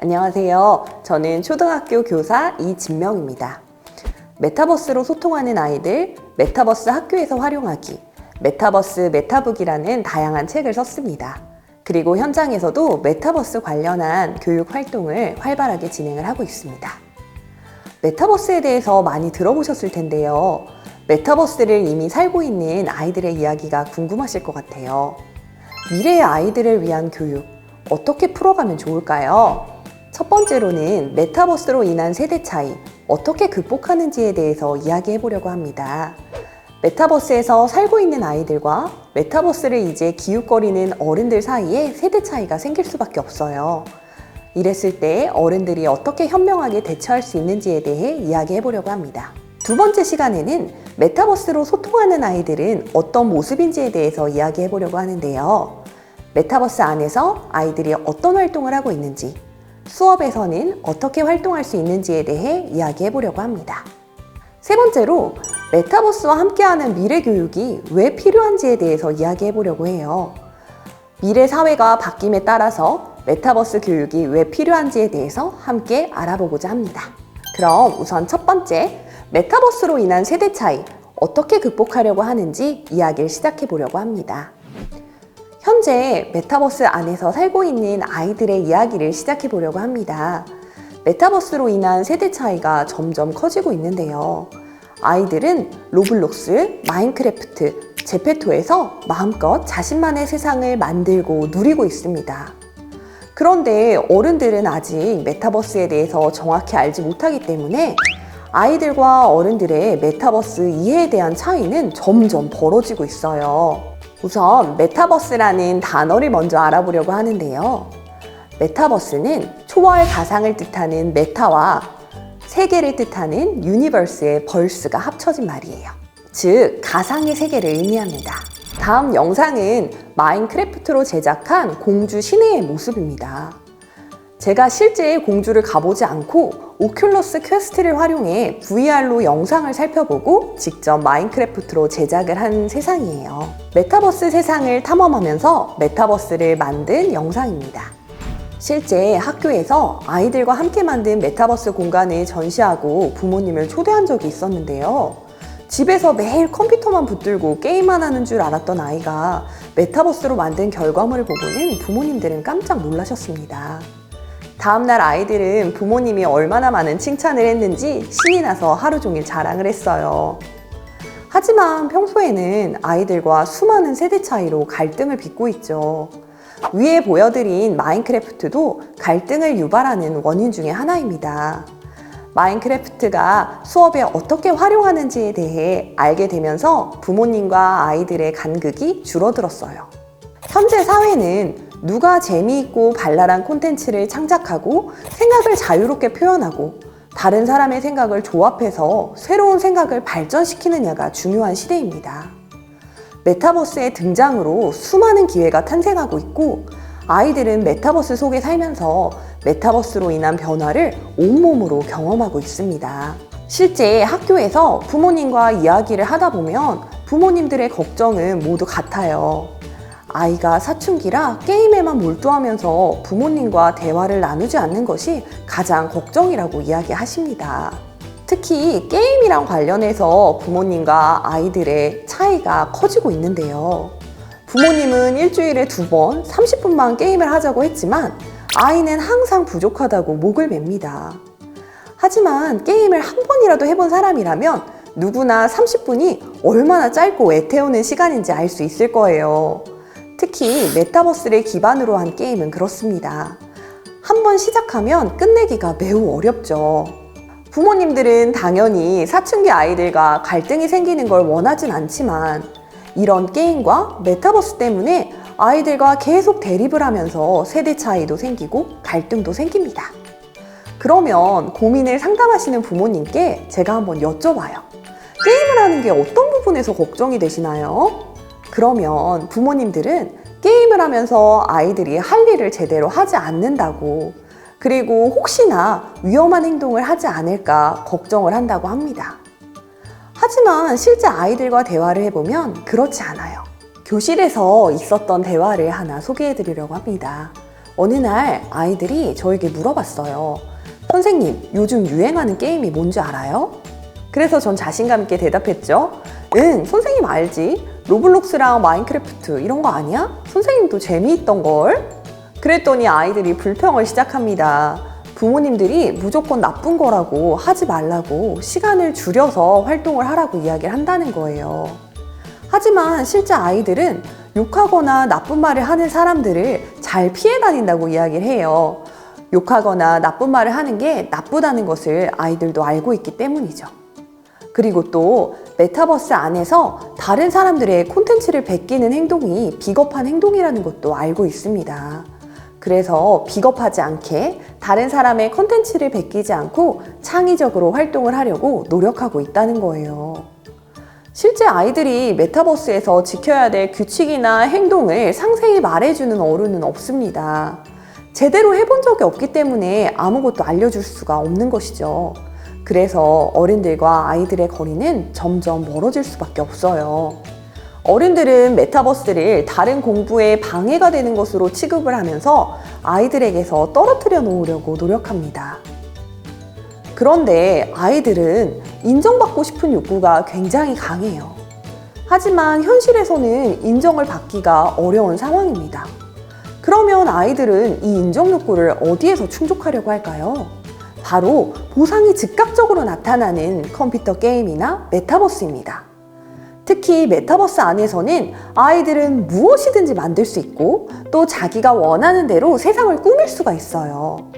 안녕하세요. 저는 초등학교 교사 이진명입니다. 메타버스로 소통하는 아이들, 메타버스 학교에서 활용하기, 메타버스 메타북이라는 다양한 책을 썼습니다. 그리고 현장에서도 메타버스 관련한 교육 활동을 활발하게 진행을 하고 있습니다. 메타버스에 대해서 많이 들어보셨을 텐데요. 메타버스를 이미 살고 있는 아이들의 이야기가 궁금하실 것 같아요. 미래의 아이들을 위한 교육, 어떻게 풀어가면 좋을까요? 첫 번째로는 메타버스로 인한 세대 차이, 어떻게 극복하는지에 대해서 이야기해 보려고 합니다. 메타버스에서 살고 있는 아이들과 메타버스를 이제 기웃거리는 어른들 사이에 세대 차이가 생길 수밖에 없어요. 이랬을 때 어른들이 어떻게 현명하게 대처할 수 있는지에 대해 이야기해 보려고 합니다. 두 번째 시간에는 메타버스로 소통하는 아이들은 어떤 모습인지에 대해서 이야기해 보려고 하는데요. 메타버스 안에서 아이들이 어떤 활동을 하고 있는지, 수업에서는 어떻게 활동할 수 있는지에 대해 이야기해 보려고 합니다. 세 번째로 메타버스와 함께하는 미래 교육이 왜 필요한지에 대해서 이야기해 보려고 해요. 미래 사회가 바뀜에 따라서 메타버스 교육이 왜 필요한지에 대해서 함께 알아보고자 합니다. 그럼 우선 첫 번째, 메타버스로 인한 세대 차이, 어떻게 극복하려고 하는지 이야기를 시작해 보려고 합니다. 현재 메타버스 안에서 살고 있는 아이들의 이야기를 시작해 보려고 합니다. 메타버스로 인한 세대 차이가 점점 커지고 있는데요. 아이들은 로블록스, 마인크래프트, 제페토에서 마음껏 자신만의 세상을 만들고 누리고 있습니다. 그런데 어른들은 아직 메타버스에 대해서 정확히 알지 못하기 때문에 아이들과 어른들의 메타버스 이해에 대한 차이는 점점 벌어지고 있어요. 우선 메타버스라는 단어를 먼저 알아보려고 하는데요. 메타버스는 초월 가상을 뜻하는 메타와 세계를 뜻하는 유니버스의 벌스가 합쳐진 말이에요. 즉, 가상의 세계를 의미합니다. 다음 영상은 마인크래프트로 제작한 공주 시내의 모습입니다. 제가 실제 공주를 가보지 않고 오큘러스 퀘스트를 활용해 VR로 영상을 살펴보고 직접 마인크래프트로 제작을 한 세상이에요. 메타버스 세상을 탐험하면서 메타버스를 만든 영상입니다. 실제 학교에서 아이들과 함께 만든 메타버스 공간을 전시하고 부모님을 초대한 적이 있었는데요. 집에서 매일 컴퓨터만 붙들고 게임만 하는 줄 알았던 아이가 메타버스로 만든 결과물을 보고는 부모님들은 깜짝 놀라셨습니다. 다음날 아이들은 부모님이 얼마나 많은 칭찬을 했는지 신이 나서 하루 종일 자랑을 했어요. 하지만 평소에는 아이들과 수많은 세대 차이로 갈등을 빚고 있죠. 위에 보여드린 마인크래프트도 갈등을 유발하는 원인 중에 하나입니다. 마인크래프트가 수업에 어떻게 활용하는지에 대해 알게 되면서 부모님과 아이들의 간극이 줄어들었어요. 현재 사회는 누가 재미있고 발랄한 콘텐츠를 창작하고 생각을 자유롭게 표현하고 다른 사람의 생각을 조합해서 새로운 생각을 발전시키느냐가 중요한 시대입니다. 메타버스의 등장으로 수많은 기회가 탄생하고 있고 아이들은 메타버스 속에 살면서 메타버스로 인한 변화를 온몸으로 경험하고 있습니다. 실제 학교에서 부모님과 이야기를 하다 보면 부모님들의 걱정은 모두 같아요. 아이가 사춘기라 게임에만 몰두하면서 부모님과 대화를 나누지 않는 것이 가장 걱정이라고 이야기하십니다. 특히 게임이랑 관련해서 부모님과 아이들의 차이가 커지고 있는데요. 부모님은 일주일에 2번 30분만 게임을 하자고 했지만 아이는 항상 부족하다고 목을 맵니다. 하지만 게임을 한 번이라도 해본 사람이라면 누구나 30분이 얼마나 짧고 애태우는 시간인지 알 수 있을 거예요. 특히 메타버스를 기반으로 한 게임은 그렇습니다. 한번 시작하면 끝내기가 매우 어렵죠. 부모님들은 당연히 사춘기 아이들과 갈등이 생기는 걸 원하진 않지만 이런 게임과 메타버스 때문에 아이들과 계속 대립을 하면서 세대 차이도 생기고 갈등도 생깁니다. 그러면 고민을 상담하시는 부모님께 제가 한번 여쭤봐요. 게임을 하는 게 어떤 부분에서 걱정이 되시나요? 그러면 부모님들은 게임을 하면서 아이들이 할 일을 제대로 하지 않는다고, 그리고 혹시나 위험한 행동을 하지 않을까 걱정을 한다고 합니다. 하지만 실제 아이들과 대화를 해보면 그렇지 않아요. 교실에서 있었던 대화를 하나 소개해 드리려고 합니다. 어느 날 아이들이 저에게 물어봤어요. 선생님, 요즘 유행하는 게임이 뭔지 알아요? 그래서 전 자신감 있게 대답했죠. 응, 선생님 알지? 로블록스랑 마인크래프트 이런 거 아니야? 선생님도 재미있던걸? 그랬더니 아이들이 불평을 시작합니다. 부모님들이 무조건 나쁜 거라고 하지 말라고 시간을 줄여서 활동을 하라고 이야기를 한다는 거예요. 하지만 실제 아이들은 욕하거나 나쁜 말을 하는 사람들을 잘 피해 다닌다고 이야기를 해요. 욕하거나 나쁜 말을 하는 게 나쁘다는 것을 아이들도 알고 있기 때문이죠. 그리고 또 메타버스 안에서 다른 사람들의 콘텐츠를 베끼는 행동이 비겁한 행동이라는 것도 알고 있습니다. 그래서 비겁하지 않게 다른 사람의 콘텐츠를 베끼지 않고 창의적으로 활동을 하려고 노력하고 있다는 거예요. 실제 아이들이 메타버스에서 지켜야 될 규칙이나 행동을 상세히 말해주는 어른은 없습니다. 제대로 해본 적이 없기 때문에 아무것도 알려줄 수가 없는 것이죠. 그래서 어른들과 아이들의 거리는 점점 멀어질 수밖에 없어요. 어른들은 메타버스를 다른 공부에 방해가 되는 것으로 취급을 하면서 아이들에게서 떨어뜨려 놓으려고 노력합니다. 그런데 아이들은 인정받고 싶은 욕구가 굉장히 강해요. 하지만 현실에서는 인정을 받기가 어려운 상황입니다. 그러면 아이들은 이 인정 욕구를 어디에서 충족하려고 할까요? 바로 보상이 즉각적으로 나타나는 컴퓨터 게임이나 메타버스입니다. 특히 메타버스 안에서는 아이들은 무엇이든지 만들 수 있고 또 자기가 원하는 대로 세상을 꾸밀 수가 있어요.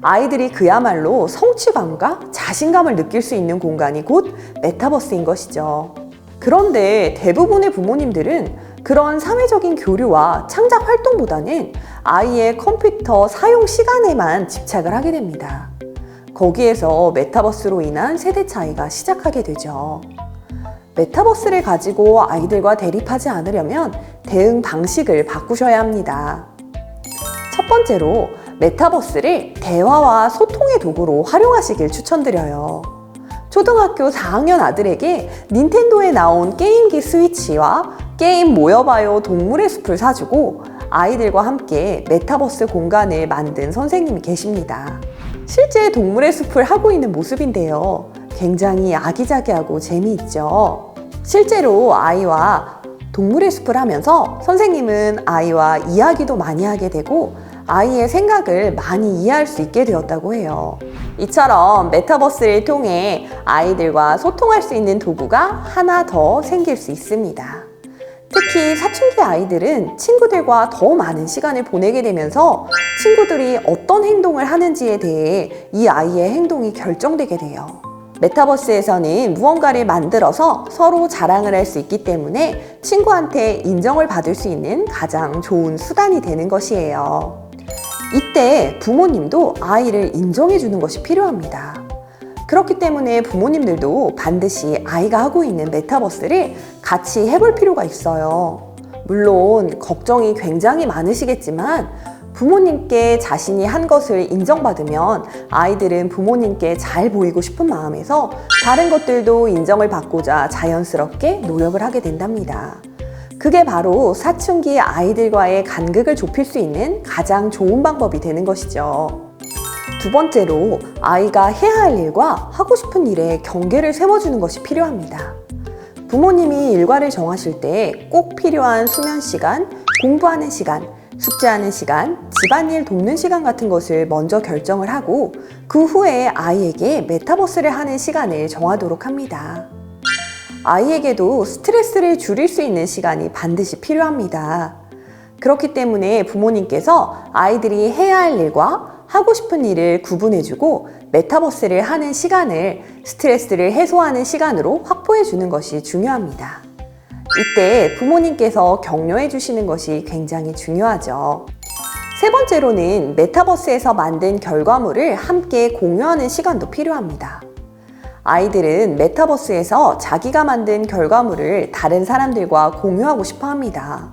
아이들이 그야말로 성취감과 자신감을 느낄 수 있는 공간이 곧 메타버스인 것이죠. 그런데 대부분의 부모님들은 그런 사회적인 교류와 창작 활동보다는 아이의 컴퓨터 사용 시간에만 집착을 하게 됩니다. 거기에서 메타버스로 인한 세대 차이가 시작하게 되죠. 메타버스를 가지고 아이들과 대립하지 않으려면 대응 방식을 바꾸셔야 합니다. 첫 번째로 메타버스를 대화와 소통의 도구로 활용하시길 추천드려요. 초등학교 4학년 아들에게 닌텐도에 나온 게임기 스위치와 게임 모여봐요 동물의 숲을 사주고 아이들과 함께 메타버스 공간을 만든 선생님이 계십니다. 실제 동물의 숲을 하고 있는 모습인데요. 굉장히 아기자기하고 재미있죠. 실제로 아이와 동물의 숲을 하면서 선생님은 아이와 이야기도 많이 하게 되고 아이의 생각을 많이 이해할 수 있게 되었다고 해요. 이처럼 메타버스를 통해 아이들과 소통할 수 있는 도구가 하나 더 생길 수 있습니다. 특히 사춘기 아이들은 친구들과 더 많은 시간을 보내게 되면서 친구들이 어떤 행동을 하는지에 대해 이 아이의 행동이 결정되게 돼요. 메타버스에서는 무언가를 만들어서 서로 자랑을 할 수 있기 때문에 친구한테 인정을 받을 수 있는 가장 좋은 수단이 되는 것이에요. 이때 부모님도 아이를 인정해 주는 것이 필요합니다. 그렇기 때문에 부모님들도 반드시 아이가 하고 있는 메타버스를 같이 해볼 필요가 있어요. 물론 걱정이 굉장히 많으시겠지만 부모님께 자신이 한 것을 인정받으면 아이들은 부모님께 잘 보이고 싶은 마음에서 다른 것들도 인정을 받고자 자연스럽게 노력을 하게 된답니다. 그게 바로 사춘기 아이들과의 간극을 좁힐 수 있는 가장 좋은 방법이 되는 것이죠. 두 번째로 아이가 해야 할 일과 하고 싶은 일에 경계를 세워주는 것이 필요합니다. 부모님이 일과를 정하실 때 꼭 필요한 수면 시간, 공부하는 시간, 숙제하는 시간, 집안일 돕는 시간 같은 것을 먼저 결정을 하고 그 후에 아이에게 메타버스를 하는 시간을 정하도록 합니다. 아이에게도 스트레스를 줄일 수 있는 시간이 반드시 필요합니다. 그렇기 때문에 부모님께서 아이들이 해야 할 일과 하고 싶은 일을 구분해주고 메타버스를 하는 시간을 스트레스를 해소하는 시간으로 확보해 주는 것이 중요합니다. 이때 부모님께서 격려해 주시는 것이 굉장히 중요하죠. 세 번째로는 메타버스에서 만든 결과물을 함께 공유하는 시간도 필요합니다. 아이들은 메타버스에서 자기가 만든 결과물을 다른 사람들과 공유하고 싶어 합니다.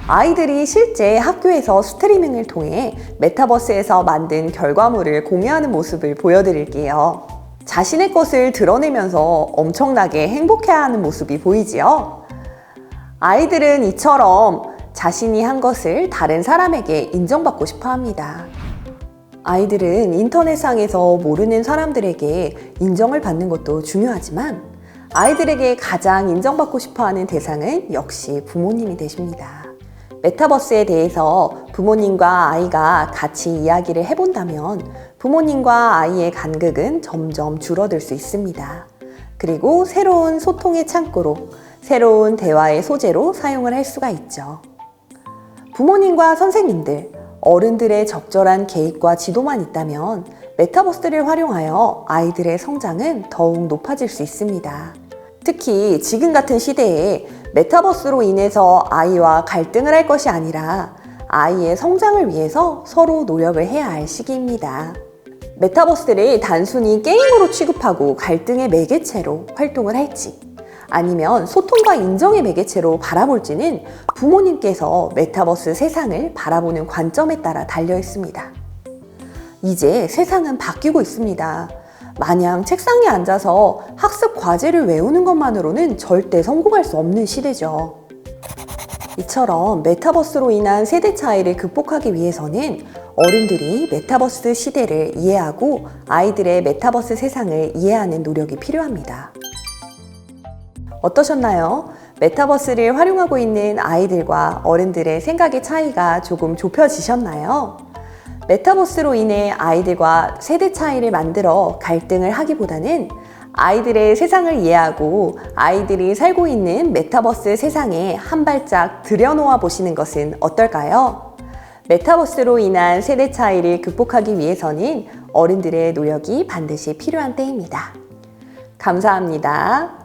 아이들이 실제 학교에서 스트리밍을 통해 메타버스에서 만든 결과물을 공유하는 모습을 보여드릴게요. 자신의 것을 드러내면서 엄청나게 행복해하는 모습이 보이지요? 아이들은 이처럼 자신이 한 것을 다른 사람에게 인정받고 싶어 합니다. 아이들은 인터넷상에서 모르는 사람들에게 인정을 받는 것도 중요하지만 아이들에게 가장 인정받고 싶어 하는 대상은 역시 부모님이 되십니다. 메타버스에 대해서 부모님과 아이가 같이 이야기를 해본다면 부모님과 아이의 간극은 점점 줄어들 수 있습니다. 그리고 새로운 소통의 창구로, 새로운 대화의 소재로 사용을 할 수가 있죠. 부모님과 선생님들, 어른들의 적절한 개입과 지도만 있다면 메타버스를 활용하여 아이들의 성장은 더욱 높아질 수 있습니다. 특히 지금 같은 시대에 메타버스로 인해서 아이와 갈등을 할 것이 아니라 아이의 성장을 위해서 서로 노력을 해야 할 시기입니다. 메타버스를 단순히 게임으로 취급하고 갈등의 매개체로 활동을 할지 아니면 소통과 인정의 매개체로 바라볼지는 부모님께서 메타버스 세상을 바라보는 관점에 따라 달려 있습니다. 이제 세상은 바뀌고 있습니다. 마냥 책상에 앉아서 학습 과제를 외우는 것만으로는 절대 성공할 수 없는 시대죠. 이처럼 메타버스로 인한 세대 차이를 극복하기 위해서는 어른들이 메타버스 시대를 이해하고 아이들의 메타버스 세상을 이해하는 노력이 필요합니다. 어떠셨나요? 메타버스를 활용하고 있는 아이들과 어른들의 생각의 차이가 조금 좁혀지셨나요? 메타버스로 인해 아이들과 세대 차이를 만들어 갈등을 하기보다는 아이들의 세상을 이해하고 아이들이 살고 있는 메타버스 세상에 한 발짝 들여놓아 보시는 것은 어떨까요? 메타버스로 인한 세대 차이를 극복하기 위해서는 어른들의 노력이 반드시 필요한 때입니다. 감사합니다.